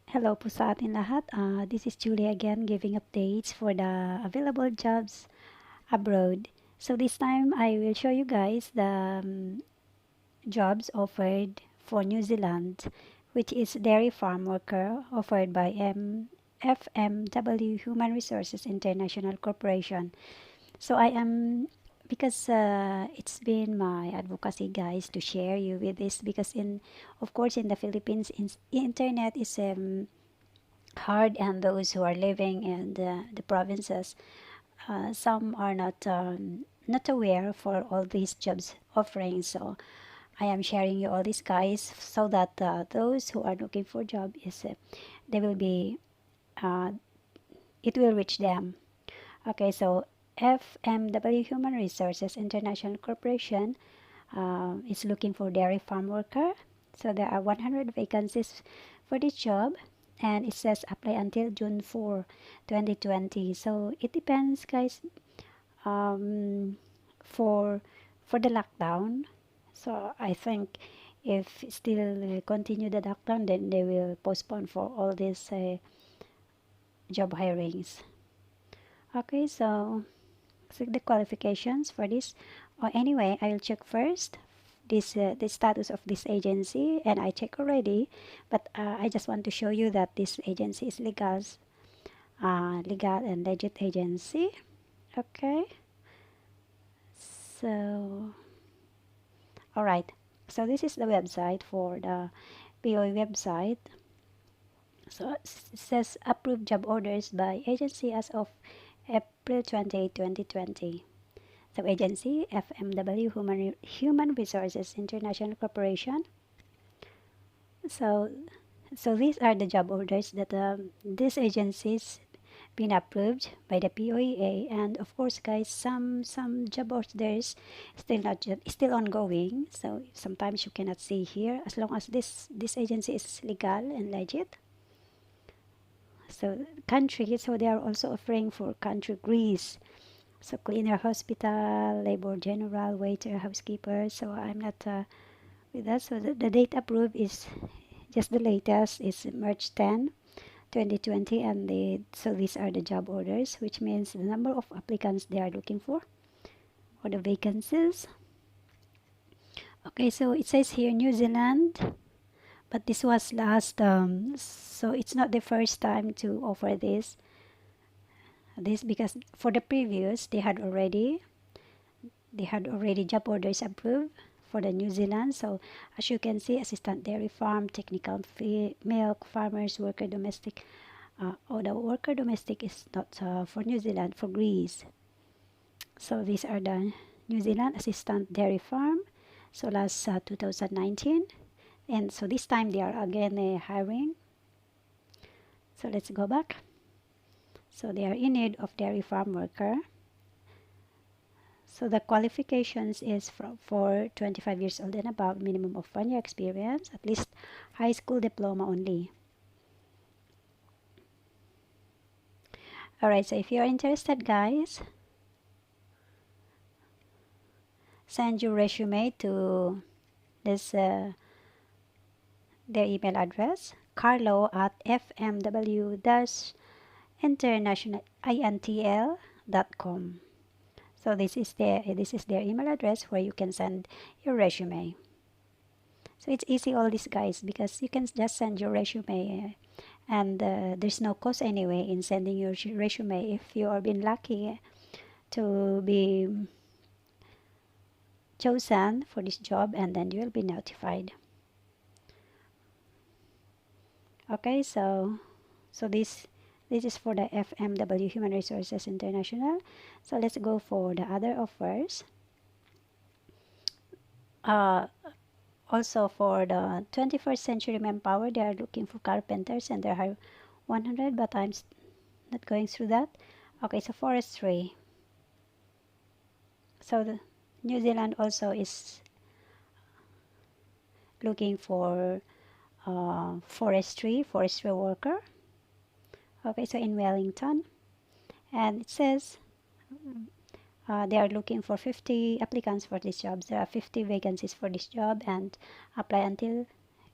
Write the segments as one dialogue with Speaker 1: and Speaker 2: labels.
Speaker 1: Hello po sa atin lahat. This is Julie again giving updates for the available jobs abroad. So this time I will show you guys the jobs offered for New Zealand, which is dairy farm worker offered by FMW Human Resources International Corporation. So I am because it's been my advocacy guys to share you with this because of course in the Philippines internet is hard, and those who are living in the provinces, some are not aware for all these jobs offerings. So I am sharing you all these guys so that those who are looking for job is they will be uh, it will reach them. Okay, so FMW Human Resources International Corporation is looking for dairy farm worker. So there are 100 vacancies for this job, and it says apply until June 4, 2020. So it depends, guys, um, for the lockdown. So I think if still continue the lockdown, then they will postpone for all these job hirings. Okay, so the qualifications for this. Anyway, I'll check first the status of this agency, and I check already, but I just want to show you that this agency is legal and legit agency. Okay, so all right. So this is the website for the POE website. So it says approved job orders by agency as of April 28, 2020. So agency FMW Human Resources International Corporation. So so these are the job orders that these agencies been approved by the POEA, and of course guys, some job orders still ongoing, so sometimes you cannot see here as long as this agency is legal and legit. So country, so they are also offering for country Greece. So cleaner, hospital, labor general, waiter, housekeeper. So I'm not with that. So the date approved is just the latest is March 10, 2020, and so these are the job orders, which means the number of applicants they are looking for or the vacancies. Okay, so it says here New Zealand, but this was last, so it's not the first time to offer this because for the previous they had already job orders approved for the New Zealand. So as you can see, assistant dairy farm, technical milk, farmers, worker domestic. The worker domestic is not for New Zealand, for Greece. So these are the New Zealand assistant dairy farm. So last 2019, and so this time they are again hiring. So let's go back. So they are in need of dairy farm worker. So the qualifications is for 25 years old and above, minimum of 1 year experience, at least high school diploma only. Alright, so if you're interested, guys, send your resume to this their email address, carlo@fmw-international.com. So this is their email address where you can send your resume. So it's easy all this, guys, because you can just send your resume, and there's no cost anyway in sending your resume if you are been lucky to be chosen for this job, and then you will be notified. Okay, so this is for the FMW Human Resources International. So let's go for the other offers. Also for the 21st Century Manpower, they are looking for carpenters, and they are 100, but I'm not going through that. Okay, so forestry. So the New Zealand also is looking for forestry worker. Okay, so in Wellington, and it says they are looking for 50 applicants for this job. There are 50 vacancies for this job, and apply until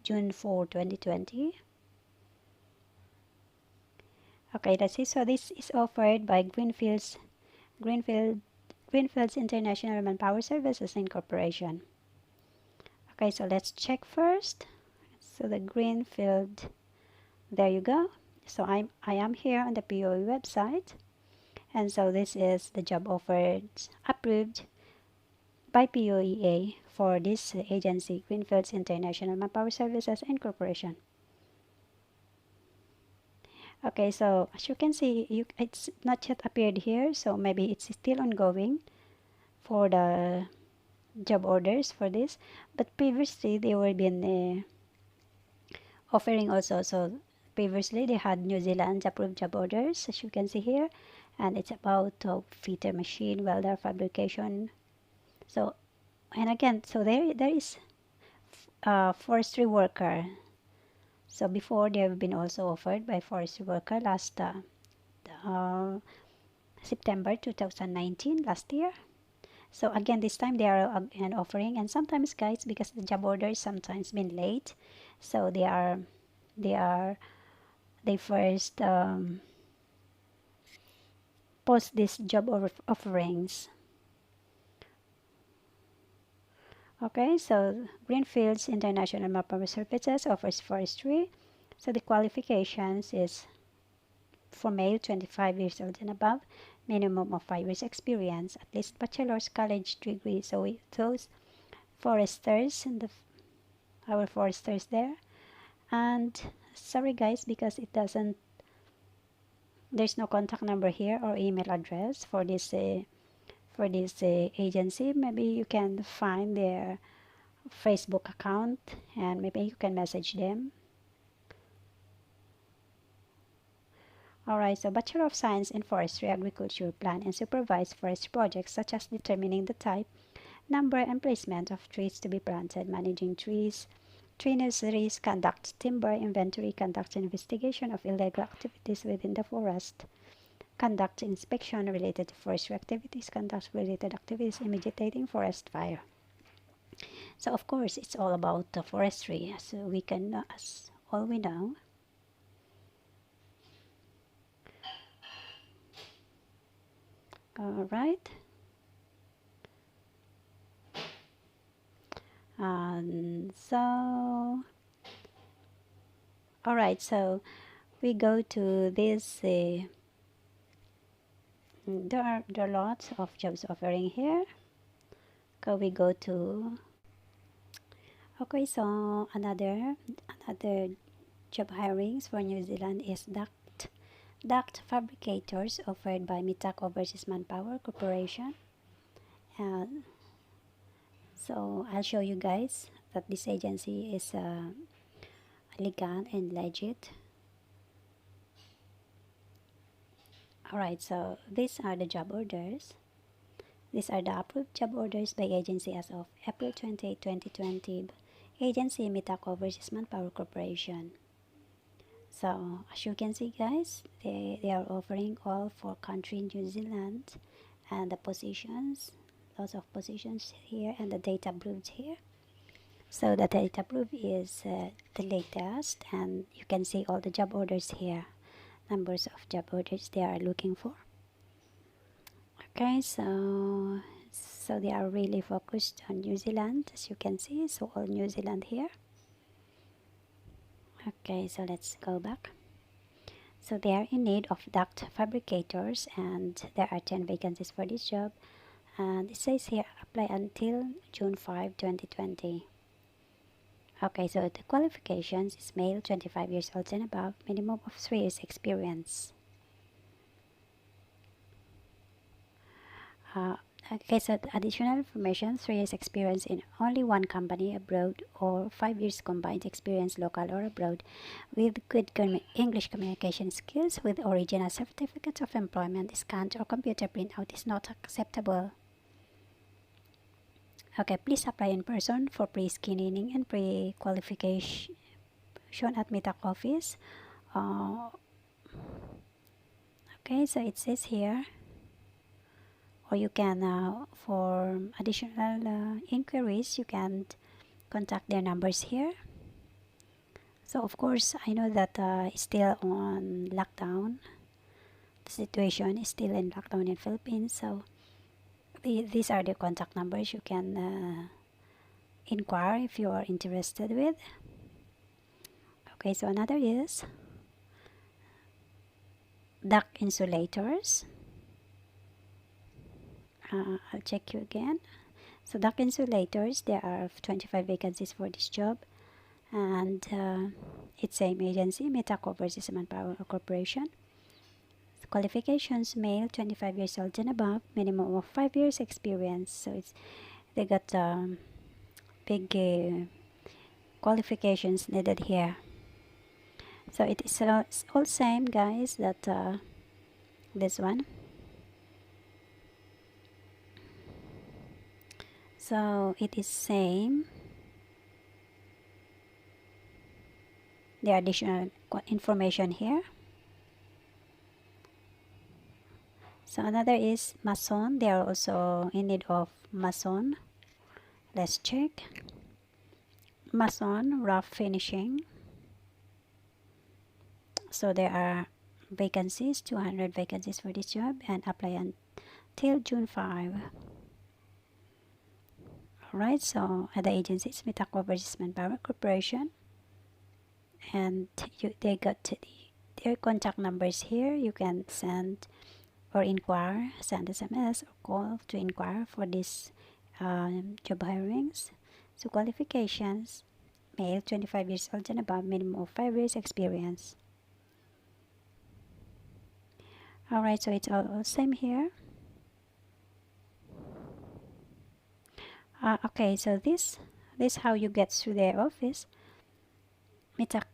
Speaker 1: June 4, 2020. Okay, that's it. So this is offered by Greenfield Greenfields International Manpower Services Incorporation. Okay, so let's check first. So the Greenfield, there you go. So I am here on the POE website, and so this is the job offered approved by POEA for this agency, Greenfields International Manpower Services Incorporation. Okay, so as you can see, it's not yet appeared here, so maybe it's still ongoing for the job orders for this. But previously they were been offering also. So previously they had New Zealand approved job orders, as you can see here, and it's about fitter machine, welder, fabrication. So and again, so there is forestry worker. So before they have been also offered by forestry worker last uh, September 2019, last year. So again, this time they are again offering, and sometimes guys, because the job orders sometimes been late, so they are they first post this job offerings. Okay, so Greenfields International Manpower Services offers forestry. So the qualifications is for male 25 years old and above, minimum of 5 years experience, at least bachelor's college degree. So those foresters and our foresters there. And sorry guys, because it doesn't, there's no contact number here or email address for this agency. Maybe you can find their Facebook account and maybe you can message them. Alright, so Bachelor of Science in Forestry, Agriculture, plan and supervise forest projects such as determining the type, number and placement of trees to be planted, managing trees, tree nurseries, conduct timber inventory, conduct investigation of illegal activities within the forest, conduct inspection related to forestry activities, conduct related activities imitating forest fire. So of course, it's all about the forestry, as we can, as all we know. All right. So, all right. So we go to this. There are lots of jobs offering here. So we go to. Okay. So another job hirings for New Zealand is duct fabricators offered by Mitak Overseas Manpower Corporation. And so I'll show you guys that this agency is legal and legit. Alright, so these are the job orders. These are the approved job orders by agency as of April 28, 2020. Agency Mitak Overseas Manpower Corporation. So as you can see guys, they are offering all for country New Zealand, and the positions, lots of positions here, and the date approved here. So the date approved is the latest, and you can see all the job orders here, numbers of job orders they are looking for. Okay, so they are really focused on New Zealand, as you can see. So all New Zealand here. Okay, so let's go back. So they are in need of duct fabricators, and there are 10 vacancies for this job, and it says here apply until June 5, 2020. Okay, so the qualifications is male 25 years old and above, minimum of 3 years experience. Okay, so additional information, 3 years experience in only one company abroad, or 5 years combined experience local or abroad, with good English communication skills with original certificates of employment. Scanned or computer printout is not acceptable. Okay, please apply in person for pre-screening and pre-qualification at Mitak office. Okay, so it says here, or you can, for additional inquiries, you can contact their numbers here. So of course, I know that it's still on lockdown, the situation is still in lockdown in Philippines. So these are the contact numbers you can inquire if you are interested with. Okay, so another is duct insulators. I'll check you again. So duct insulators, there are 25 vacancies for this job, and it's same agency, Metaco versus Manpower Corporation. Qualifications: male, 25 years old and above, minimum of 5 years experience. So they got big qualifications needed here. So it is all same, guys, that this one. So it is same. The additional information here. So another is mason. They are also in need of mason. Let's check. Mason, rough finishing. So there are vacancies, 200 vacancies for this job, and apply until June 5. Alright, so the agency is Metaco versus Manpower Corporation, and they got their contact numbers here. You can send or inquire, send SMS or call to inquire for this job hirings. So qualifications: male, 25 years old and above, minimum of 5 years experience. Alright, so it's all same here. Okay, so this how you get through their office. Metaco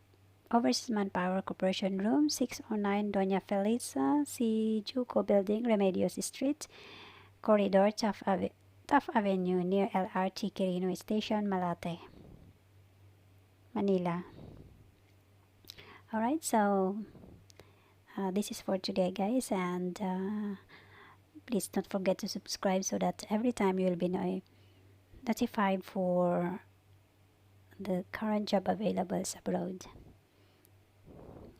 Speaker 1: Overseas Manpower Corporation, room 609, Doña Felisa C. Juco Building, Remedios Street, Corridor, Taft Avenue, near LRT Quirino Station, Malate, Manila. Alright, so this is for today, guys, and please don't forget to subscribe so that every time you will be notified for the current job availables abroad.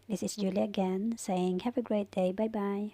Speaker 1: This is Julie again saying have a great day. Bye bye.